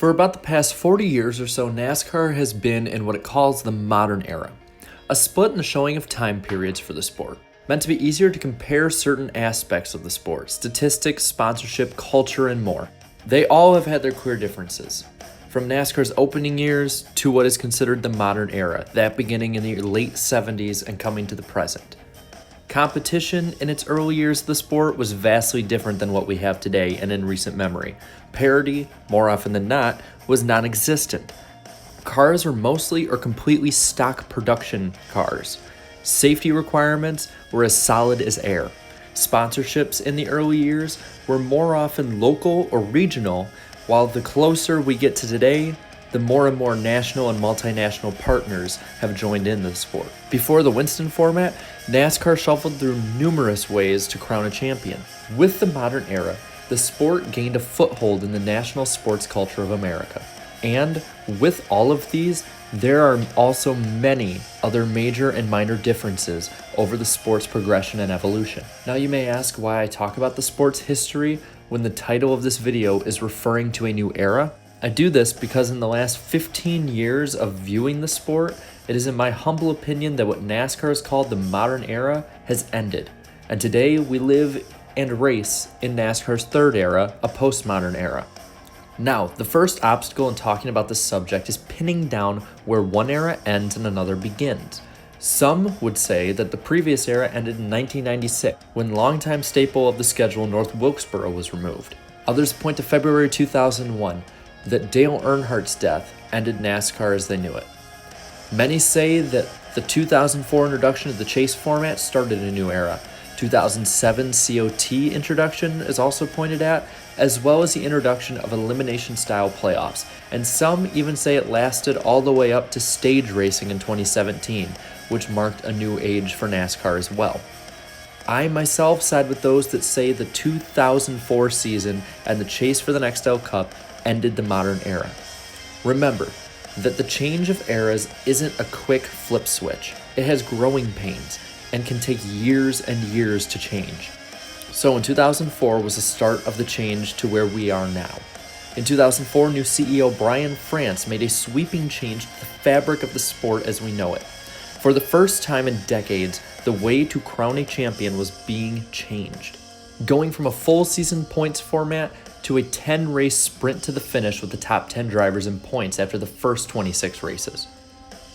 For about the past 40 years or so, NASCAR has been in what it calls the modern era, a split in the showing of time periods for the sport, meant to be easier to compare certain aspects of the sport, statistics, sponsorship, culture, and more. They all have had their clear differences, from NASCAR's opening years to what is considered the modern era, that beginning in the late 70s and coming to the present. Competition in its early years of the sport was vastly different than what we have today and in recent memory. Parity, more often than not, was non-existent. Cars were mostly or completely stock production cars. Safety requirements were as solid as air. Sponsorships in the early years were more often local or regional, while the closer we get to today, the more and more national and multinational partners have joined in the sport. Before the Winston format, NASCAR shuffled through numerous ways to crown a champion. With the modern era, the sport gained a foothold in the national sports culture of America. And with all of these, there are also many other major and minor differences over the sport's progression and evolution. Now you may ask why I talk about the sport's history when the title of this video is referring to a new era. I do this because in the last 15 years of viewing the sport, it is in my humble opinion that what NASCAR has called the modern era has ended. And today we live and race in NASCAR's third era, a postmodern era. Now, the first obstacle in talking about this subject is pinning down where one era ends and another begins. Some would say that the previous era ended in 1996, when longtime staple of the schedule North Wilkesboro was removed. Others point to February 2001, that Dale Earnhardt's death ended NASCAR as they knew it. Many say that the 2004 introduction of the chase format started a new era. 2007 COT introduction is also pointed at, as well as the introduction of elimination-style playoffs, and some even say it lasted all the way up to stage racing in 2017, which marked a new age for NASCAR as well. I myself side with those that say the 2004 season and the chase for the Nextel Cup ended the modern era. Remember that the change of eras isn't a quick flip switch. It has growing pains and can take years and years to change. So in 2004 was the start of the change to where we are now. In 2004, new CEO Brian France made a sweeping change to the fabric of the sport as we know it. For the first time in decades, the way to crown a champion was being changed. Going from a full season points format to a 10-race sprint to the finish with the top 10 drivers in points after the first 26 races.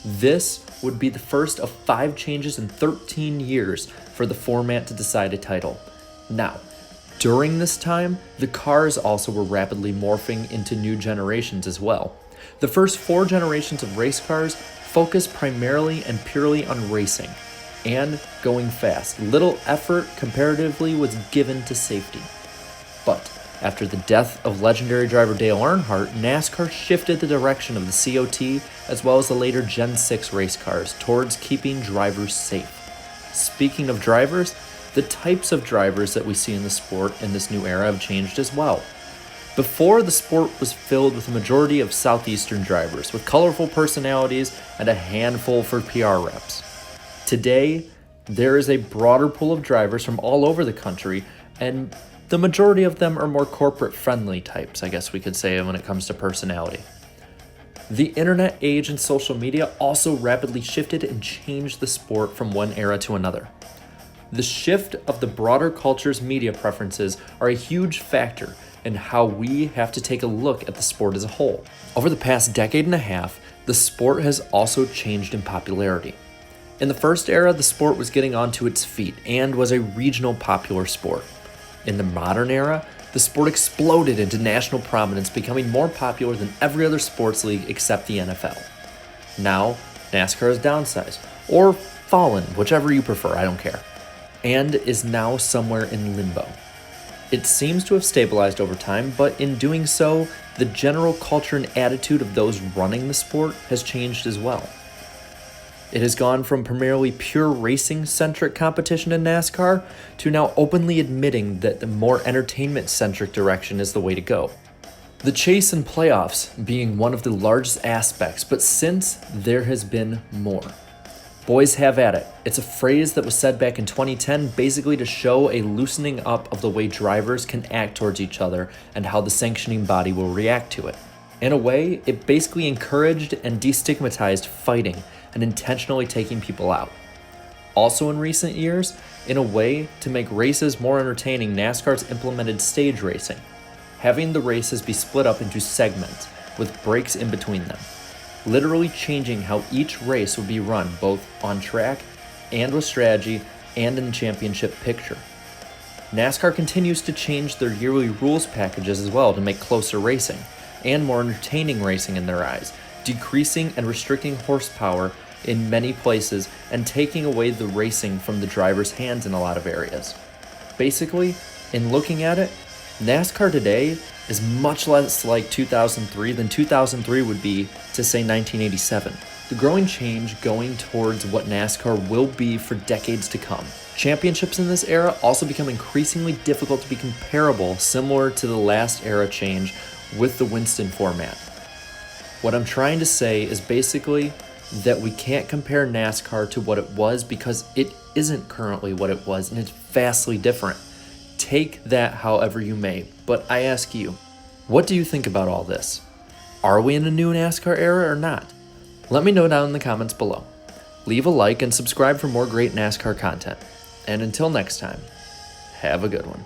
This would be the first of 5 changes in 13 years for the format to decide a title. Now, during this time, the cars also were rapidly morphing into new generations as well. The first 4 generations of race cars focused primarily and purely on racing and going fast. Little effort comparatively was given to safety. But after the death of legendary driver Dale Earnhardt, NASCAR shifted the direction of the COT as well as the later Gen 6 race cars towards keeping drivers safe. Speaking of drivers, the types of drivers that we see in the sport in this new era have changed as well. Before, the sport was filled with a majority of southeastern drivers with colorful personalities and a handful for PR reps. Today, there is a broader pool of drivers from all over the country, and the majority of them are more corporate-friendly types, I guess we could say, when it comes to personality. The internet age and social media also rapidly shifted and changed the sport from one era to another. The shift of the broader culture's media preferences are a huge factor in how we have to take a look at the sport as a whole. Over the past decade and a half, the sport has also changed in popularity. In the first era, the sport was getting onto its feet and was a regional popular sport. In the modern era, the sport exploded into national prominence, becoming more popular than every other sports league except the NFL. Now, NASCAR has downsized, or fallen, whichever you prefer, I don't care, and is now somewhere in limbo. It seems to have stabilized over time, but in doing so, the general culture and attitude of those running the sport has changed as well. It has gone from primarily pure racing-centric competition in NASCAR to now openly admitting that the more entertainment-centric direction is the way to go. The chase and playoffs being one of the largest aspects, but since there has been more. Boys have at it. It's a phrase that was said back in 2010 basically to show a loosening up of the way drivers can act towards each other and how the sanctioning body will react to it. In a way, it basically encouraged and destigmatized fighting and intentionally taking people out. Also in recent years, in a way to make races more entertaining, NASCAR's implemented stage racing, having the races be split up into segments with breaks in between them, literally changing how each race would be run both on track and with strategy and in the championship picture. NASCAR continues to change their yearly rules packages as well to make closer racing and more entertaining racing in their eyes, decreasing and restricting horsepower in many places and taking away the racing from the driver's hands in a lot of areas. Basically, in looking at it, NASCAR today is much less like 2003 than 2003 would be to say 1987. The growing change going towards what NASCAR will be for decades to come. Championships in this era also become increasingly difficult to be comparable, similar to the last era change with the Winston format. What I'm trying to say is basically that we can't compare NASCAR to what it was because it isn't currently what it was and it's vastly different. Take that however you may, but I ask you, what do you think about all this? Are we in a new NASCAR era or not? Let me know down in the comments below. Leave a like and subscribe for more great NASCAR content. And until next time, have a good one.